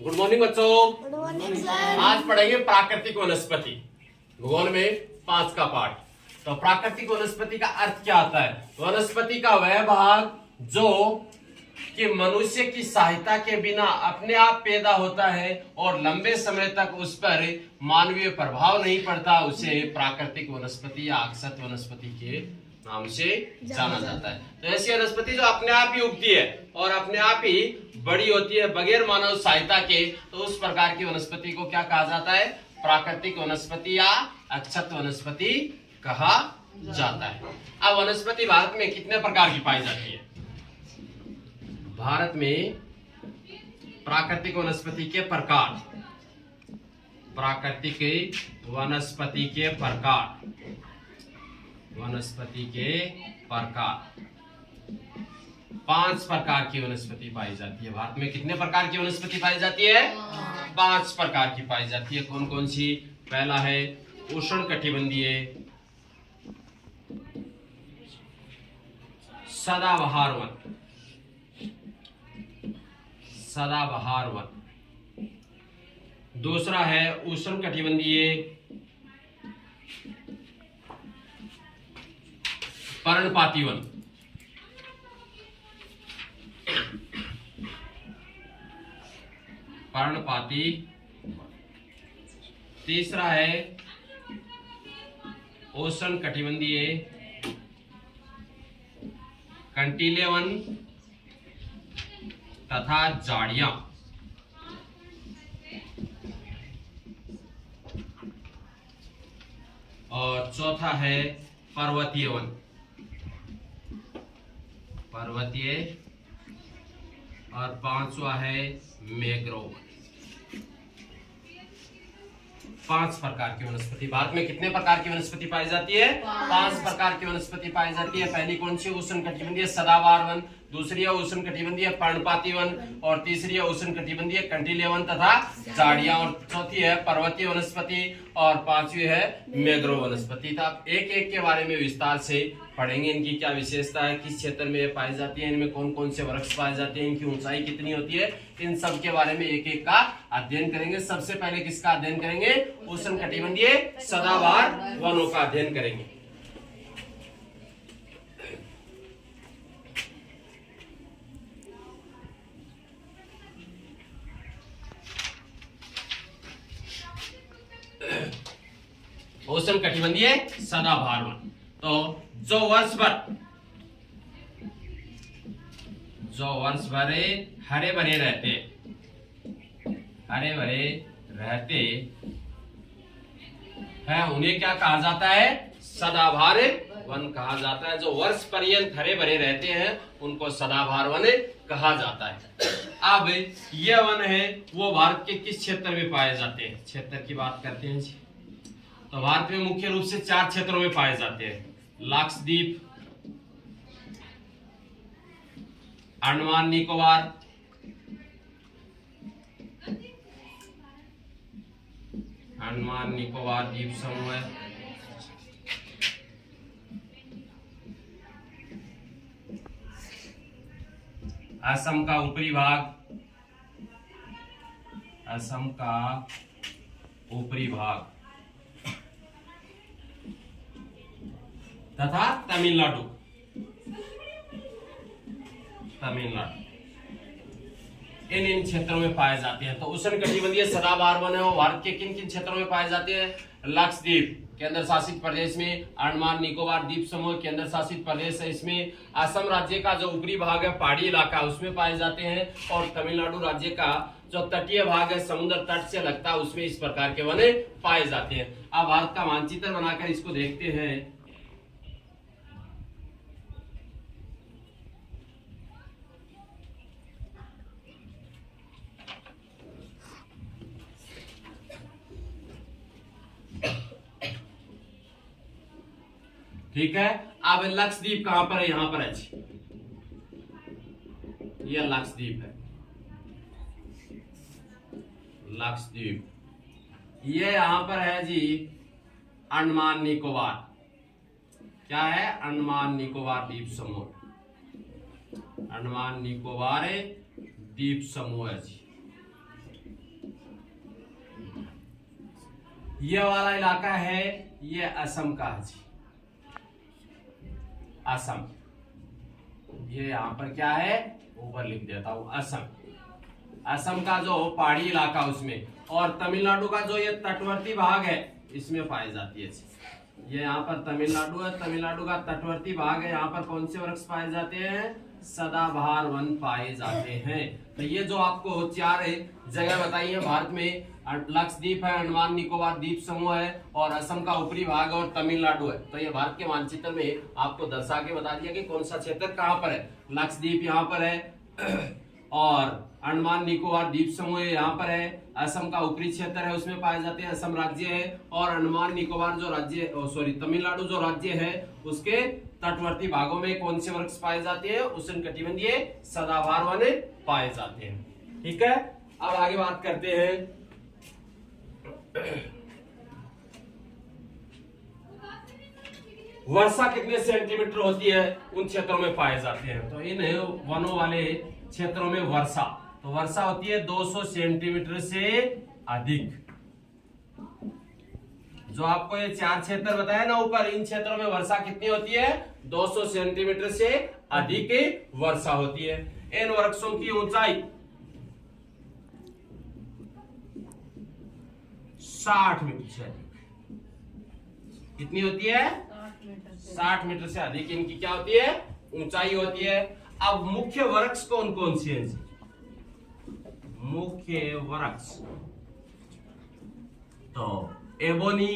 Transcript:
Good morning बच्चों। Good morning sir. आज पढ़ेंगे प्राकृतिक वनस्पति। भूगोल में 5 का पाठ। तो प्राकृतिक वनस्पति का अर्थ क्या आता है? वनस्पति का वह भाग जो कि मनुष्य की सहायता के बिना अपने आप पैदा होता है और लंबे समय तक उस पर मानवीय प्रभाव नहीं पड़ता, उसे प्राकृतिक वनस्पति या अक्षत वनस्पति के नाम से जाना जाता है। तो ऐसी वनस्पति जो अपने आप ही उगती है और अपने आप ही बड़ी होती है बगैर मानव सहायता के, तो उस प्रकार की वनस्पति को क्या कहा जाता है? प्राकृतिक वनस्पति या अक्षत वनस्पति कहा जाता है। अब वनस्पति भारत में कितने प्रकार की पाई जाती है? भारत में प्राकृतिक वनस्पति के प्रकार, प्राकृतिक वनस्पति के प्रकार, वनस्पति के प्रकार 5 प्रकार की वनस्पति पाई जाती है। भारत में कितने प्रकार की वनस्पति पाई जाती है? 5 प्रकार की पाई जाती है। कौन कौन सी? पहला है उष्णकटिबंधीय सदाबहार वन, सदाबहार वन। दूसरा है उष्णकटिबंधीय पर्णपाती वन। पर्णपाती। तीसरा है उष्णकटिबंधीय कंटीले वन तथा झाड़ियां। और चौथा है पर्वतीय वन, पर्वतीय। और 5वां है मैंग्रोव। 5 प्रकार की वनस्पति। भारत में कितने प्रकार की वनस्पति पाई जाती है? 5 प्रकार की वनस्पति पाई जाती है। पहली कौन सी? उष्णकटिबंधीय सदाबहार वन। दूसरी है उष्णकटिबंधीय पर्णपाती वन। और तीसरी है उष्णकटिबंधीय कंटीले वन तथा झाड़ियां। और चौथी है पर्वतीय वनस्पति। और 5वीं है मैंग्रोव वनस्पति। तो आप एक एक के बारे में विस्तार से पढ़ेंगे। इनकी क्या विशेषता है, किस क्षेत्र में ये पाई जाती है, इनमें कौन कौन से वृक्ष पाए जाते हैं, इनकी ऊंचाई कितनी होती है, इन सब के बारे में एक एक का अध्ययन करेंगे। सबसे पहले किसका अध्ययन करेंगे? उष्णकटिबंधीय सदाबहार वनों का अध्ययन करेंगे। उष्णकटिबंधीय सदाबहार वन। तो जो वर्ष भर हरे भरे रहते, हरे भरे रहते हैं, उन्हें क्या कहा जाता है? सदाबहार वन कहा जाता है। जो वर्ष पर्यंत हरे भरे रहते हैं उनको सदाबहार वन कहा जाता है। अब यह वन है वो भारत के किस क्षेत्र में पाए जाते हैं? क्षेत्र की बात करते हैं जी। तो भारत में मुख्य रूप से 4 क्षेत्रों में पाए जाते हैं। लक्षद्वीप, अंडमान निकोबार, अंडमान निकोबार द्वीप समूह, असम का ऊपरी भाग, असम का ऊपरी भाग तथा तमिलनाडु, तमिलनाडु। इन क्षेत्रों में पाए जाते हैं। तो उष्णकटिबंधीय सदाबहार वन है वो भारत के किन किन क्षेत्रों में पाए जाते हैं? लक्षद्वीप केंद्र शासित प्रदेश में, अंडमान निकोबार द्वीप समूह केंद्र शासित प्रदेश है इसमें, असम राज्य का जो ऊपरी भाग है पहाड़ी इलाका उसमें पाए जाते हैं, और तमिलनाडु राज्य का जो तटीय भाग है समुद्र तट से लगता है उसमें इस प्रकार के वन पाए जाते हैं। अब भारत का मानचित्र बनाकर इसको देखते हैं। ठीक है। अब लक्षद्वीप कहां पर है? यहां पर है जी, यह लक्षद्वीप है, लक्षद्वीप। ये यहां पर है जी अंडमान निकोबार। क्या है? अंडमान निकोबार द्वीप समूह, अंडमान निकोबार द्वीप समूह है जी। ये वाला इलाका है ये असम का जी, असम। ये यहां पर क्या है, ऊपर लिख देता हूं असम। असम का जो पहाड़ी इलाका उसमें, और तमिलनाडु का जो ये तटवर्ती भाग है इसमें पाई जाती है। ये यहाँ पर तमिलनाडु है, तमिलनाडु का तटवर्ती भाग है, यहाँ पर कौन से वृक्ष पाए जाते हैं, सदाबहार वन पाए जाते हैं। तो ये जो आपको 4 जगह बताई है भारत में, लक्षद्वीप है, अंडमान निकोबार द्वीप समूह है, और असम का ऊपरी भाग और तमिलनाडु है। तो ये भारत के मानचित्र में आपको दर्शा के बता दिया कि कौन सा क्षेत्र कहाँ पर है। लक्षद्वीप यहाँ पर है और अंडमान निकोबार द्वीप समूह यहाँ पर है। असम का ऊपरी क्षेत्र है उसमें पाए जाते हैं, असम राज्य है। और अंडमान निकोबार जो राज्य, तमिलनाडु जो राज्य है उसके तटवर्ती भागों में कौन से वृक्ष पाए जाते हैं, उष्णकटिबंधीय सदाबहार वन पाए जाते हैं। ठीक है, अब आगे बात करते हैं। वर्षा कितने सेंटीमीटर होती है उन क्षेत्रों में पाए जाते हैं। तो इन वनों वाले क्षेत्रों में वर्षा, तो वर्षा होती है 200 सेंटीमीटर से अधिक। जो आपको ये 4 क्षेत्र बताया ना ऊपर, इन क्षेत्रों में वर्षा कितनी होती है, 200 सेंटीमीटर से अधिक वर्षा होती है। इन वृक्षों की ऊंचाई 60 मीटर से अधिक, कितनी होती है, 60 मीटर से अधिक इनकी क्या होती है, ऊंचाई होती है। अब मुख्य वृक्ष कौन कौन से हैं, मुख्य वृक्ष तो एबोनी,